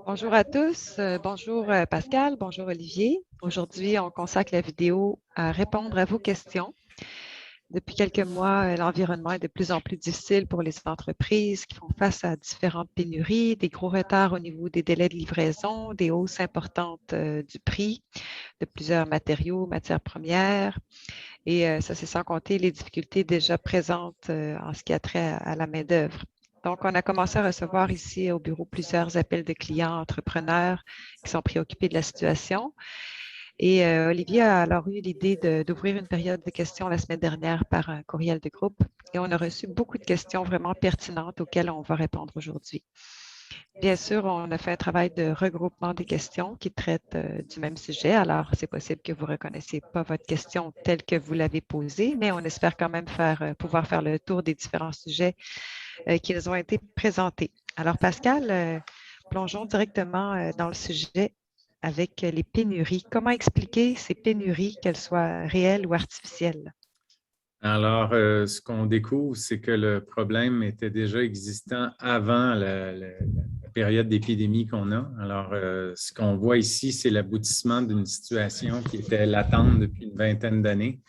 Bonjour à tous, bonjour Pascal, bonjour Olivier. Aujourd'hui, on consacre la vidéo à répondre à vos questions. Depuis quelques mois, l'environnement est de plus en plus difficile pour les entreprises qui font face à différentes pénuries, des gros retards au niveau des délais de livraison, des hausses importantes du prix de plusieurs matériaux, matières premières. Et ça, c'est sans compter les difficultés déjà présentes en ce qui a trait à la main-d'œuvre. Donc, on a commencé à recevoir ici au bureau plusieurs appels de clients entrepreneurs qui sont préoccupés de la situation. Et Olivier a alors eu l'idée d'ouvrir une période de questions la semaine dernière par un courriel de groupe. Et on a reçu beaucoup de questions vraiment pertinentes auxquelles on va répondre aujourd'hui. Bien sûr, on a fait un travail de regroupement des questions qui traitent du même sujet. Alors, c'est possible que vous ne reconnaissiez pas votre question telle que vous l'avez posée, mais on espère quand même pouvoir faire le tour des différents sujets qui nous ont été présentés. Alors, Pascal, plongeons directement dans le sujet avec les pénuries. Comment expliquer ces pénuries, qu'elles soient réelles ou artificielles? Alors, ce qu'on découvre, c'est que le problème était déjà existant avant la période d'épidémie qu'on a. Alors, ce qu'on voit ici, c'est l'aboutissement d'une situation qui était latente depuis une vingtaine d'années.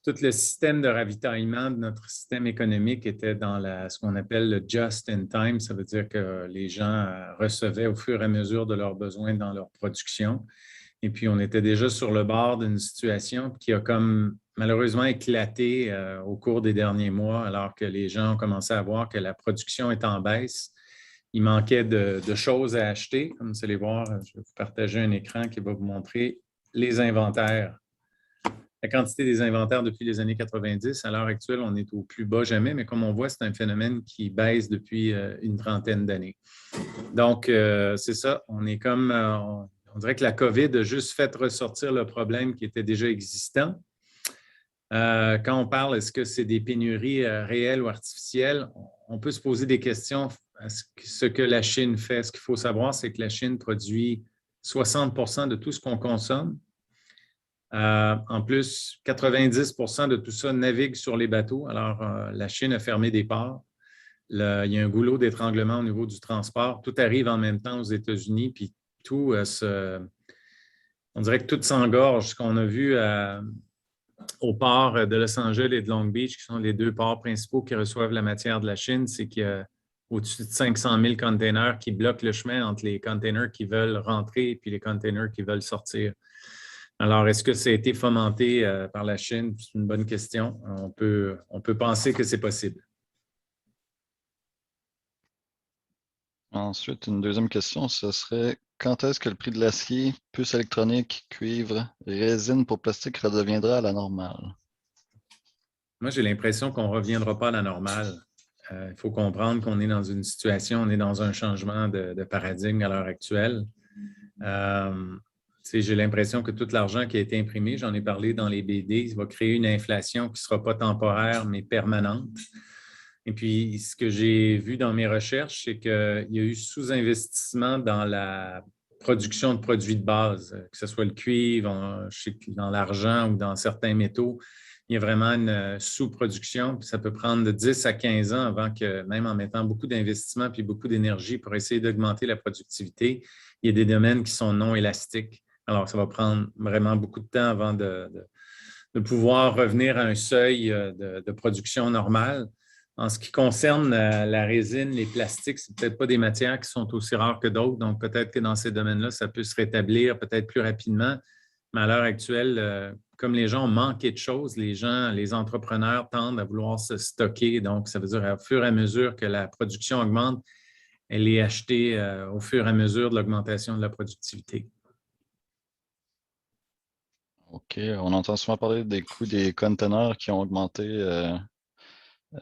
Tout le système de ravitaillement de notre système économique était dans ce qu'on appelle le just-in-time. Ça veut dire que les gens recevaient au fur et à mesure de leurs besoins dans leur production. Et puis, on était déjà sur le bord d'une situation qui a comme malheureusement éclaté au cours des derniers mois, alors que les gens ont commencé à voir que la production est en baisse. Il manquait de choses à acheter. Comme vous allez voir, je vais vous partager un écran qui va vous montrer les inventaires. La quantité des inventaires depuis les années 90, à l'heure actuelle, on est au plus bas jamais, mais comme on voit, c'est un phénomène qui baisse depuis une trentaine d'années. Donc, c'est ça, on est comme, on dirait que la COVID a juste fait ressortir le problème qui était déjà existant. Quand on parle, est-ce que c'est des pénuries réelles ou artificielles, on peut se poser des questions à ce que la Chine fait. Ce qu'il faut savoir, c'est que la Chine produit 60 de tout ce qu'on consomme. En plus, 90 de tout ça navigue sur les bateaux. Alors, la Chine a fermé des ports. Il y a un goulot d'étranglement au niveau du transport. Tout arrive en même temps aux États-Unis, puis tout on dirait que tout s'engorge. Ce qu'on a vu au port de Los Angeles et de Long Beach, qui sont les deux ports principaux qui reçoivent la matière de la Chine, c'est qu'il y a au-dessus de 500 000 containers qui bloquent le chemin entre les containers qui veulent rentrer et puis les containers qui veulent sortir. Alors, est-ce que ça a été fomenté par la Chine? C'est une bonne question. On peut penser que c'est possible. Ensuite, une deuxième question, ce serait quand est-ce que le prix de l'acier, puces électroniques, cuivre, résine pour plastique redeviendra à la normale? Moi, j'ai l'impression qu'on ne reviendra pas à la normale. Il faut comprendre qu'on est dans une situation, on est dans un changement de paradigme à l'heure actuelle. J'ai l'impression que tout l'argent qui a été imprimé, j'en ai parlé dans les BD, va créer une inflation qui ne sera pas temporaire, mais permanente. Et puis, ce que j'ai vu dans mes recherches, c'est qu'il y a eu sous-investissement dans la production de produits de base, que ce soit le cuivre, dans l'argent ou dans certains métaux. Il y a vraiment une sous-production, puis ça peut prendre de 10 à 15 ans avant que, même en mettant beaucoup d'investissement puis beaucoup d'énergie pour essayer d'augmenter la productivité, il y a des domaines qui sont non élastiques. Alors, ça va prendre vraiment beaucoup de temps avant de pouvoir revenir à un seuil de production normale. En ce qui concerne la résine, les plastiques, ce peut-être pas des matières qui sont aussi rares que d'autres. Donc, peut-être que dans ces domaines-là, ça peut se rétablir peut-être plus rapidement. Mais à l'heure actuelle, comme les gens ont manqué de choses, les entrepreneurs tendent à vouloir se stocker. Donc, ça veut dire au fur et à mesure que la production augmente, elle est achetée au fur et à mesure de l'augmentation de la productivité. OK. On entend souvent parler des coûts des conteneurs qui ont augmenté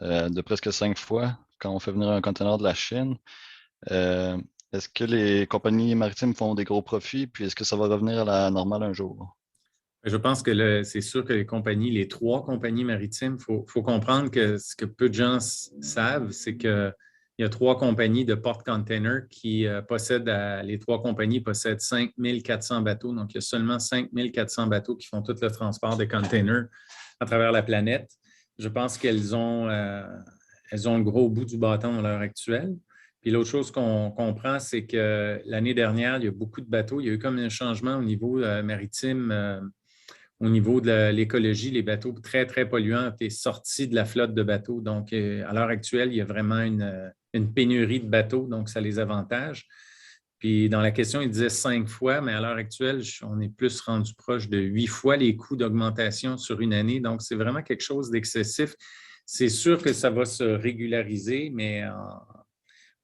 de presque 5 fois quand on fait venir un conteneur de la Chine. Est-ce que les compagnies maritimes font des gros profits? Puis est-ce que ça va revenir à la normale un jour? Je pense que c'est sûr que les trois compagnies maritimes, il faut comprendre que ce que peu de gens savent, c'est qu'il y a trois compagnies de porte-containers qui les trois compagnies possèdent 5 400 bateaux. Donc, il y a seulement 5 400 bateaux qui font tout le transport des containers à travers la planète. Je pense qu'elles ont le gros bout du bâton à l'heure actuelle. Puis l'autre chose qu'on comprend, c'est que l'année dernière, il y a beaucoup de bateaux. Il y a eu comme un changement au niveau maritime, au niveau de l'écologie. Les bateaux très, très polluants ont été sortis de la flotte de bateaux. Donc, à l'heure actuelle, il y a vraiment une pénurie de bateaux, donc ça les avantage. Puis dans la question, il disait 5 fois, mais à l'heure actuelle, on est plus rendu proche de 8 fois les coûts d'augmentation sur une année. Donc, c'est vraiment quelque chose d'excessif. C'est sûr que ça va se régulariser, mais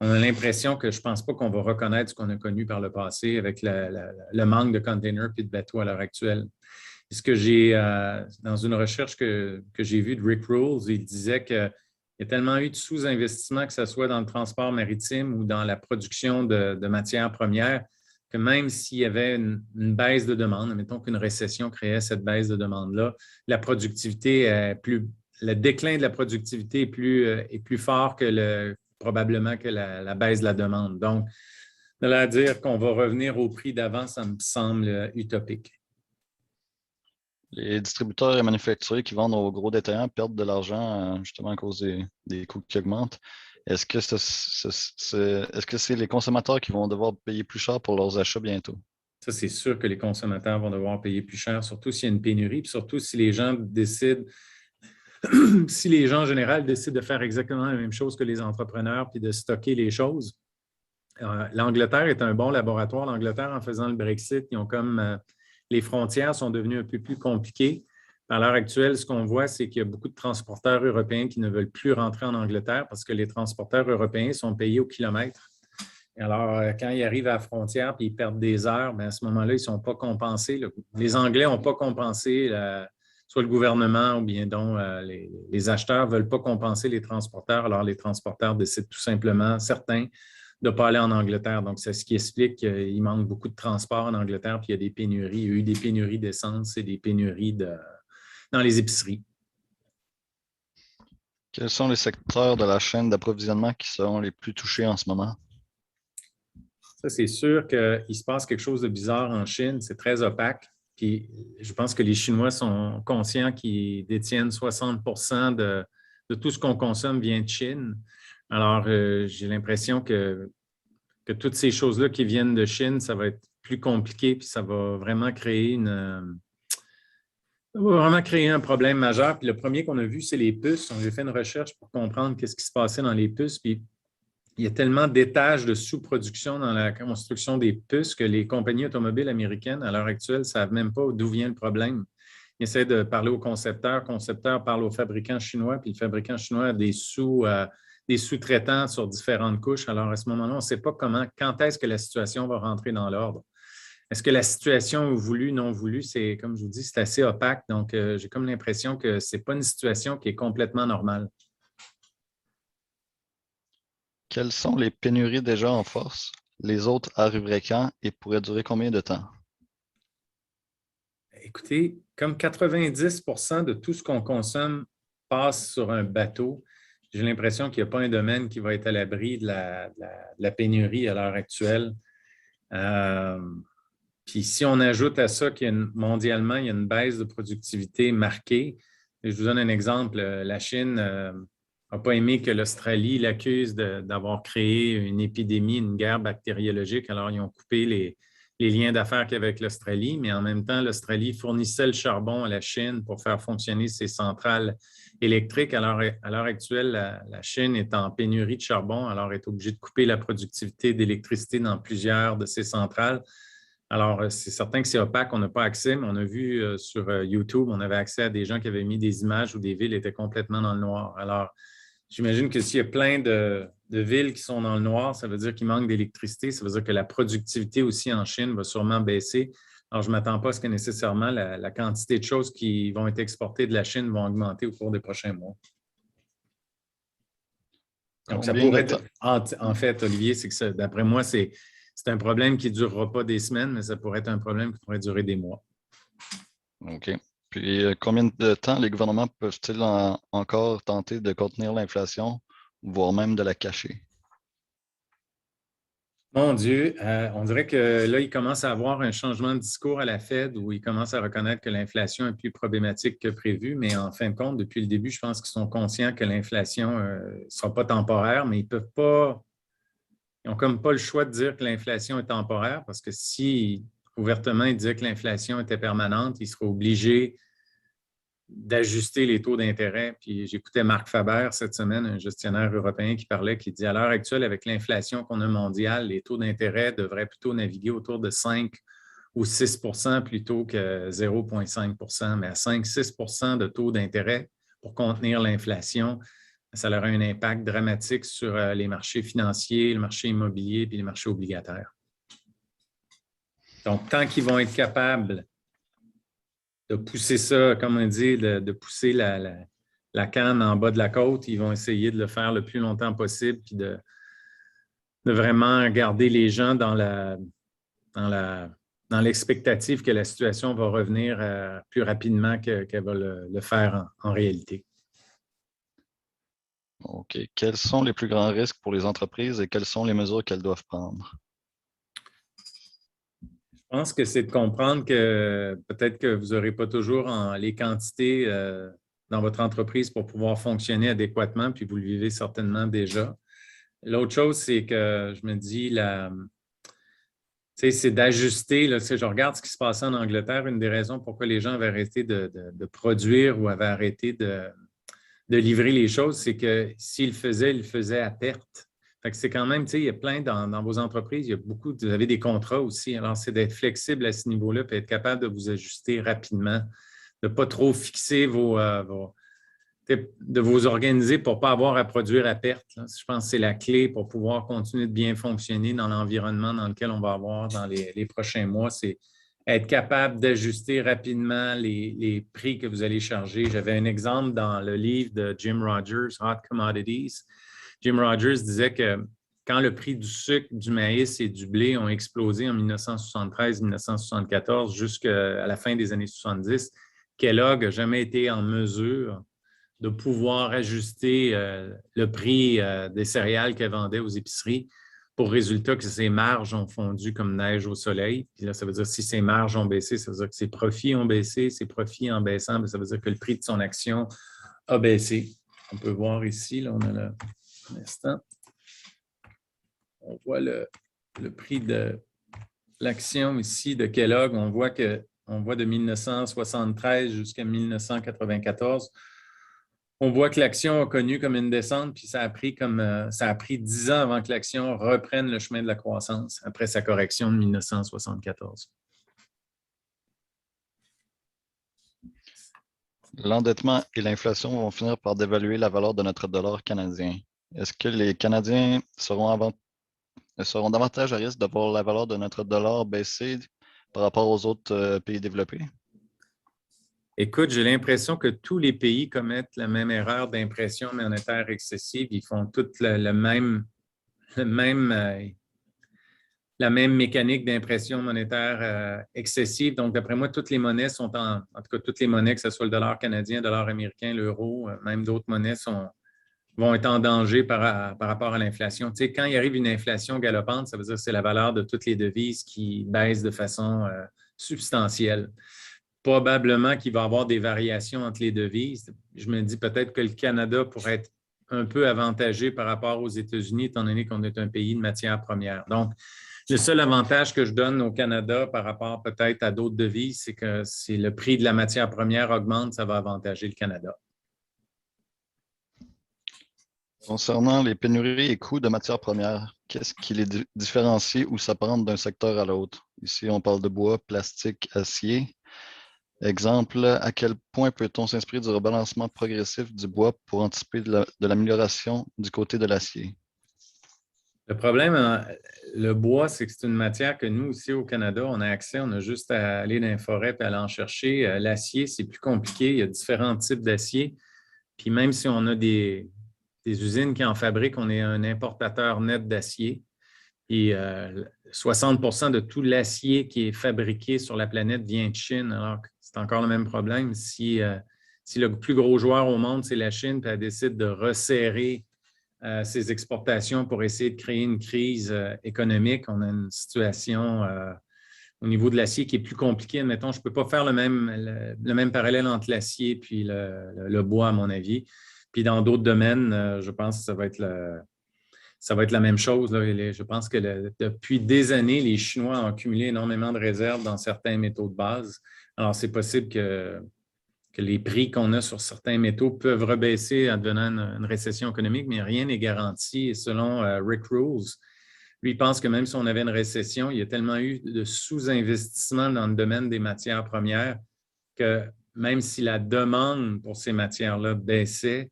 on a l'impression que je ne pense pas qu'on va reconnaître ce qu'on a connu par le passé avec le manque de containers et de bateaux à l'heure actuelle. Ce que j'ai, dans une recherche que j'ai vue de Rick Rules, il disait qu'il y a tellement eu de sous-investissement, que ce soit dans le transport maritime ou dans la production de matières premières, que même s'il y avait une baisse de demande, mettons qu'une récession créait cette baisse de demande-là, la productivité est le déclin de la productivité est plus fort que probablement que la baisse de la demande. Donc, de là à dire qu'on va revenir au prix d'avant, ça me semble utopique. Les distributeurs et manufacturiers qui vendent aux gros détaillants perdent de l'argent justement à cause des coûts qui augmentent. Est-ce que c'est les consommateurs qui vont devoir payer plus cher pour leurs achats bientôt? Ça, c'est sûr que les consommateurs vont devoir payer plus cher, surtout s'il y a une pénurie, puis surtout si les gens décident, si les gens en général décident de faire exactement la même chose que les entrepreneurs, puis de stocker les choses. L'Angleterre est un bon laboratoire. L'Angleterre, en faisant le Brexit, ils ont comme les frontières sont devenues un peu plus compliquées. À l'heure actuelle, ce qu'on voit, c'est qu'il y a beaucoup de transporteurs européens qui ne veulent plus rentrer en Angleterre parce que les transporteurs européens sont payés au kilomètre. Et alors, quand ils arrivent à la frontière et ils perdent des heures, bien, à ce moment-là, ils ne sont pas compensés. Les Anglais n'ont pas compensé, soit le gouvernement ou bien donc les acheteurs ne veulent pas compenser les transporteurs. Alors, les transporteurs décident tout simplement, certains, de ne pas aller en Angleterre. Donc, c'est ce qui explique qu'il manque beaucoup de transport en Angleterre, puis il y a des pénuries. Il y a eu des pénuries d'essence et des pénuries dans les épiceries. Quels sont les secteurs de la chaîne d'approvisionnement qui seront les plus touchés en ce moment? Ça, c'est sûr qu'il se passe quelque chose de bizarre en Chine. C'est très opaque. Puis, je pense que les Chinois sont conscients qu'ils détiennent 60 de tout ce qu'on consomme vient de Chine. Alors, j'ai l'impression que toutes ces choses-là qui viennent de Chine, ça va être plus compliqué, puis ça va vraiment créer un problème majeur. Puis le premier qu'on a vu, c'est les puces. J'ai fait une recherche pour comprendre qu'est-ce qui se passait dans les puces. Puis il y a tellement d'étages de sous-production dans la construction des puces que les compagnies automobiles américaines, à l'heure actuelle, ne savent même pas d'où vient le problème. Ils essaient de parler aux concepteurs. Le concepteur parle aux fabricants chinois, puis le fabricant chinois a des sous-traitants sur différentes couches. Alors, à ce moment-là, on ne sait pas quand est-ce que la situation va rentrer dans l'ordre. Est-ce que la situation voulue, non voulue, c'est, comme je vous dis, c'est assez opaque. Donc, j'ai comme l'impression que ce n'est pas une situation qui est complètement normale. Quelles sont les pénuries déjà en force? Les autres arriveraient quand et pourraient durer combien de temps? Écoutez, comme 90 de tout ce qu'on consomme passe sur un bateau, j'ai l'impression qu'il n'y a pas un domaine qui va être à l'abri de la pénurie à l'heure actuelle. Puis si on ajoute à ça mondialement, il y a une baisse de productivité marquée. Et je vous donne un exemple. La Chine n'a pas aimé que l'Australie l'accuse d'avoir créé une épidémie, une guerre bactériologique. Alors, ils ont coupé les liens d'affaires qu'il y avait avec l'Australie, mais en même temps, l'Australie fournissait le charbon à la Chine pour faire fonctionner ses centrales électriques. Alors, à l'heure actuelle, la Chine est en pénurie de charbon, alors est obligée de couper la productivité d'électricité dans plusieurs de ses centrales. Alors, c'est certain que c'est opaque, on n'a pas accès, mais on a vu sur YouTube, on avait accès à des gens qui avaient mis des images où des villes étaient complètement dans le noir. Alors, j'imagine que s'il y a plein de villes qui sont dans le noir, ça veut dire qu'il manque d'électricité, ça veut dire que la productivité aussi en Chine va sûrement baisser. Alors, je ne m'attends pas à ce que nécessairement la quantité de choses qui vont être exportées de la Chine vont augmenter au cours des prochains mois. Donc, ça pourrait être, en fait, Olivier, c'est que d'après moi, c'est un problème qui ne durera pas des semaines, mais ça pourrait être un problème qui pourrait durer des mois. OK. Puis, combien de temps les gouvernements peuvent-ils encore tenter de contenir l'inflation, voire même de la cacher? Mon Dieu, on dirait que là, il commence à avoir un changement de discours à la Fed où ils commencent à reconnaître que l'inflation est plus problématique que prévu, mais en fin de compte, depuis le début, je pense qu'ils sont conscients que l'inflation ne sera pas temporaire, mais ils ne peuvent pas ils n'ont comme pas le choix de dire que l'inflation est temporaire parce que si ouvertement ils disaient que l'inflation était permanente, ils seraient obligés d'ajuster les taux d'intérêt. Puis j'écoutais Marc Faber cette semaine, un gestionnaire européen qui dit à l'heure actuelle, avec l'inflation qu'on a mondiale, les taux d'intérêt devraient plutôt naviguer autour de 5 ou 6 plutôt que 0,5 mais à 5-6 de taux d'intérêt pour contenir l'inflation, ça aura un impact dramatique sur les marchés financiers, le marché immobilier et les marchés obligataires. Donc, tant qu'ils vont être capables de pousser ça, comme on dit, de pousser la canne en bas de la côte, ils vont essayer de le faire le plus longtemps possible puis de vraiment garder les gens dans l'expectative que la situation va revenir plus rapidement qu'elle va le faire en réalité. OK. Quels sont les plus grands risques pour les entreprises et quelles sont les mesures qu'elles doivent prendre? Je pense que c'est de comprendre que peut-être que vous n'aurez pas toujours les quantités dans votre entreprise pour pouvoir fonctionner adéquatement, puis vous le vivez certainement déjà. L'autre chose, c'est que je me dis, c'est d'ajuster. Si je regarde ce qui se passait en Angleterre, une des raisons pourquoi les gens avaient arrêté de produire ou avaient arrêté de livrer les choses, c'est que s'ils le faisaient, ils le faisaient à perte. Fait que c'est quand même, il y a plein dans vos entreprises, il y a beaucoup, vous avez des contrats aussi. Alors, c'est d'être flexible à ce niveau-là et être capable de vous ajuster rapidement, de ne pas trop fixer de vous organiser pour ne pas avoir à produire à perte. Là. Je pense que c'est la clé pour pouvoir continuer de bien fonctionner dans l'environnement dans lequel on va avoir dans les prochains mois. C'est être capable d'ajuster rapidement les prix que vous allez charger. J'avais un exemple dans le livre de Jim Rogers, Hot Commodities. Jim Rogers disait que quand le prix du sucre, du maïs et du blé ont explosé en 1973-1974 jusqu'à la fin des années 70, Kellogg n'a jamais été en mesure de pouvoir ajuster le prix des céréales qu'elle vendait aux épiceries pour résultat que ses marges ont fondu comme neige au soleil. Puis là, ça veut dire que si ses marges ont baissé, ça veut dire que ses profits ont baissé. Ses profits en baissant, ça veut dire que le prix de son action a baissé. On peut voir ici, là, on a un instant. On voit le prix de l'action ici de Kellogg. On voit de 1973 jusqu'à 1994. On voit que l'action a connu comme une descente, puis ça a pris 10 ans avant que l'action reprenne le chemin de la croissance après sa correction de 1974. L'endettement et l'inflation vont finir par dévaluer la valeur de notre dollar canadien. Est-ce que les Canadiens seront davantage à risque de voir la valeur de notre dollar baisser par rapport aux autres pays développés? Écoute, j'ai l'impression que tous les pays commettent la même erreur d'impression monétaire excessive. Ils font toutes la même mécanique d'impression monétaire excessive. Donc, d'après moi, toutes les monnaies sont en tout cas, toutes les monnaies, que ce soit le dollar canadien, le dollar américain, l'euro, même d'autres monnaies vont être en danger par rapport à l'inflation. Tu sais, quand il arrive une inflation galopante, ça veut dire que c'est la valeur de toutes les devises qui baisse de façon substantielle. Probablement qu'il va y avoir des variations entre les devises. Je me dis peut-être que le Canada pourrait être un peu avantagé par rapport aux États-Unis, étant donné qu'on est un pays de matières premières. Donc, le seul avantage que je donne au Canada par rapport peut-être à d'autres devises, c'est que si le prix de la matière première augmente, ça va avantager le Canada. Concernant les pénuries et coûts de matières premières, qu'est-ce qui les différencie ou s'apparente d'un secteur à l'autre? Ici, on parle de bois, plastique, acier. Exemple, à quel point peut-on s'inspirer du rebalancement progressif du bois pour anticiper de l'amélioration du côté de l'acier? Le problème, le bois, c'est que c'est une matière que nous, ici au Canada, on a accès, on a juste à aller dans les forêts et aller en chercher. L'acier, c'est plus compliqué. Il y a différents types d'acier. Puis même si on a des usines qui en fabriquent, on est un importateur net d'acier. Et 60 de tout l'acier qui est fabriqué sur la planète vient de Chine, alors que c'est encore le même problème. Si le plus gros joueur au monde, c'est la Chine, puis elle décide de resserrer ses exportations pour essayer de créer une crise économique, on a une situation au niveau de l'acier qui est plus compliquée. Admettons, je ne peux pas faire le même parallèle entre l'acier et le bois, à mon avis. Puis dans d'autres domaines, je pense que ça va être ça va être la même chose. Là. Je pense que depuis des années, les Chinois ont accumulé énormément de réserves dans certains métaux de base. Alors, c'est possible que les prix qu'on a sur certains métaux peuvent rebaisser en devenant une récession économique, mais rien n'est garanti. Et selon Rick Rules, lui, il pense que même si on avait une récession, il y a tellement eu de sous-investissement dans le domaine des matières premières que même si la demande pour ces matières-là baissait,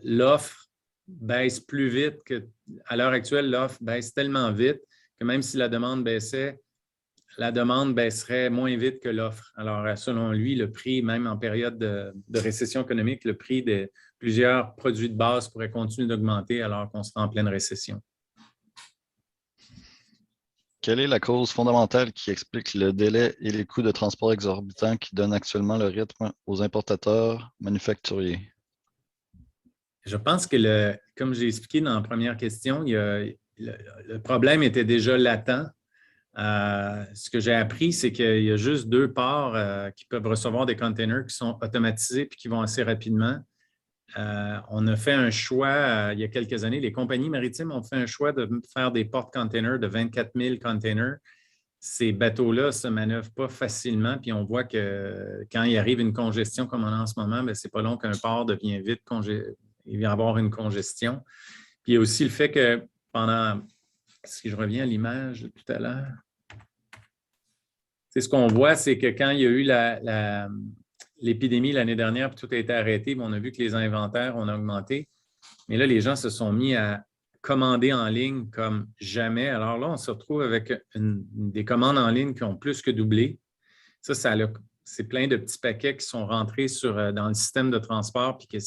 l'offre baisse plus vite qu'à l'heure actuelle, l'offre baisse tellement vite que même si la demande baissait, la demande baisserait moins vite que l'offre. Alors, selon lui, le prix, même en période de récession économique, le prix de plusieurs produits de base pourrait continuer d'augmenter alors qu'on sera en pleine récession. Quelle est la cause fondamentale qui explique le délai et les coûts de transport exorbitants qui donnent actuellement le rythme aux importateurs manufacturiers? Je pense que, comme j'ai expliqué dans la première question, le problème était déjà latent. Ce que j'ai appris, c'est qu'il y a juste 2 ports qui peuvent recevoir des containers qui sont automatisés et qui vont assez rapidement. On a fait un choix, il y a quelques années, les compagnies maritimes ont fait un choix de faire des porte-containers de 24 000 containers. Ces bateaux-là ne se manœuvrent pas facilement, puis on voit que quand il arrive une congestion comme on a en ce moment, ce n'est pas long qu'un port devient vite il va y avoir une congestion. Puis il y a aussi le fait que si je reviens à l'image de tout à l'heure, ce qu'on voit, c'est que quand il y a eu l'épidémie l'année dernière, puis tout a été arrêté, on a vu que les inventaires ont augmenté. Mais là, les gens se sont mis à commander en ligne comme jamais. Alors là, on se retrouve avec des commandes en ligne qui ont plus que doublé. C'est plein de petits paquets qui sont rentrés dans le système de transport, puis que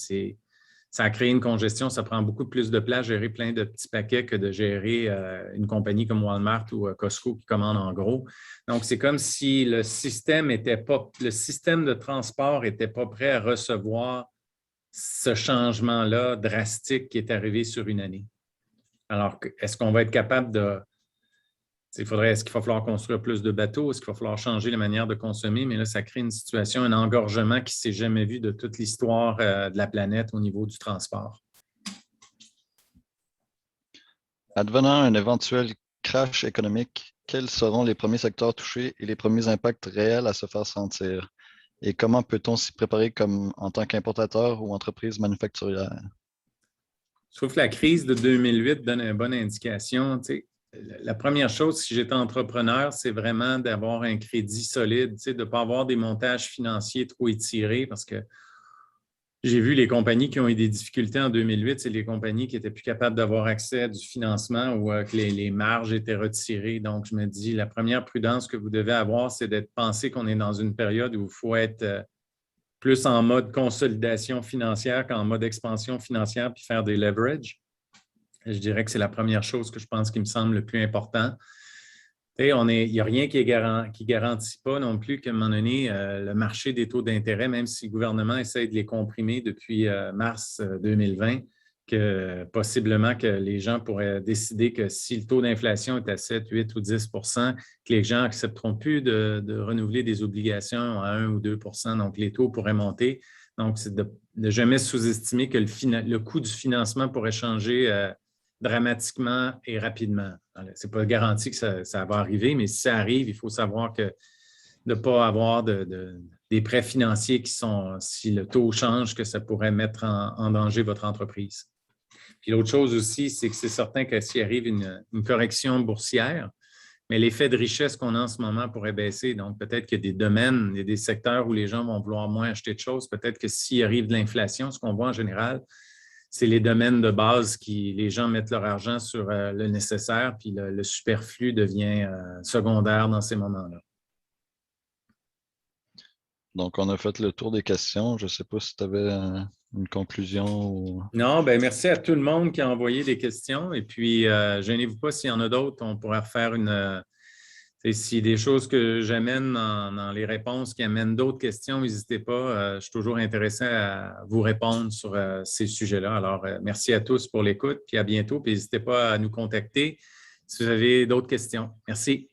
ça a créé une congestion. Ça prend beaucoup plus de place gérer plein de petits paquets que de gérer une compagnie comme Walmart ou Costco qui commande en gros. Donc, c'est comme si le système de transport n'était pas prêt à recevoir ce changement-là drastique qui est arrivé sur une année. Alors, est-ce qu'on va être capable de... Est-ce qu'il va falloir construire plus de bateaux? Est-ce qu'il va falloir changer la manière de consommer? Mais là, ça crée une situation, un engorgement qui ne s'est jamais vu de toute l'histoire de la planète au niveau du transport. Advenant un éventuel crash économique, quels seront les premiers secteurs touchés et les premiers impacts réels à se faire sentir? Et comment peut-on s'y préparer en tant qu'importateur ou entreprise manufacturière? Je trouve que la crise de 2008 donne une bonne indication. La première chose, si j'étais entrepreneur, c'est vraiment d'avoir un crédit solide, de ne pas avoir des montages financiers trop étirés parce que j'ai vu les compagnies qui ont eu des difficultés en 2008, c'est les compagnies qui n'étaient plus capables d'avoir accès à du financement ou que les marges étaient retirées. Donc, je me dis, la première prudence que vous devez avoir, c'est d'être pensé qu'on est dans une période où il faut être plus en mode consolidation financière qu'en mode expansion financière puis faire des leverages. Je dirais que c'est la première chose que je pense qui me semble le plus important. Il n'y a rien qui ne garantit pas non plus qu'à un moment donné, le marché des taux d'intérêt, même si le gouvernement essaie de les comprimer depuis mars 2020, que possiblement que les gens pourraient décider que si le taux d'inflation est à 7, 8 ou 10 que les gens n'accepteront plus de renouveler des obligations à 1 ou 2 donc les taux pourraient monter. Donc, c'est de ne jamais sous-estimer que le coût du financement pourrait changer dramatiquement et rapidement. Ce n'est pas garanti que ça va arriver, mais si ça arrive, il faut savoir que de ne pas avoir des prêts financiers qui sont, si le taux change, que ça pourrait mettre en danger votre entreprise. Puis l'autre chose aussi, c'est que c'est certain que s'il arrive une correction boursière, mais l'effet de richesse qu'on a en ce moment pourrait baisser. Donc, peut-être qu'il y a des domaines, il y a des secteurs où les gens vont vouloir moins acheter de choses. Peut-être que s'il arrive de l'inflation, ce qu'on voit en général, c'est les domaines de base qui les gens mettent leur argent sur le nécessaire, puis le superflu devient secondaire dans ces moments-là. Donc, on a fait le tour des questions. Je ne sais pas si tu avais une conclusion. Ou... Non, bien, merci à tout le monde qui a envoyé des questions. Et puis, gênez-vous pas s'il y en a d'autres, on pourrait refaire si des choses que j'amène dans les réponses qui amènent d'autres questions, n'hésitez pas. Je suis toujours intéressé à vous répondre sur ces sujets-là. Alors, merci à tous pour l'écoute, puis à bientôt. Puis n'hésitez pas à nous contacter si vous avez d'autres questions. Merci.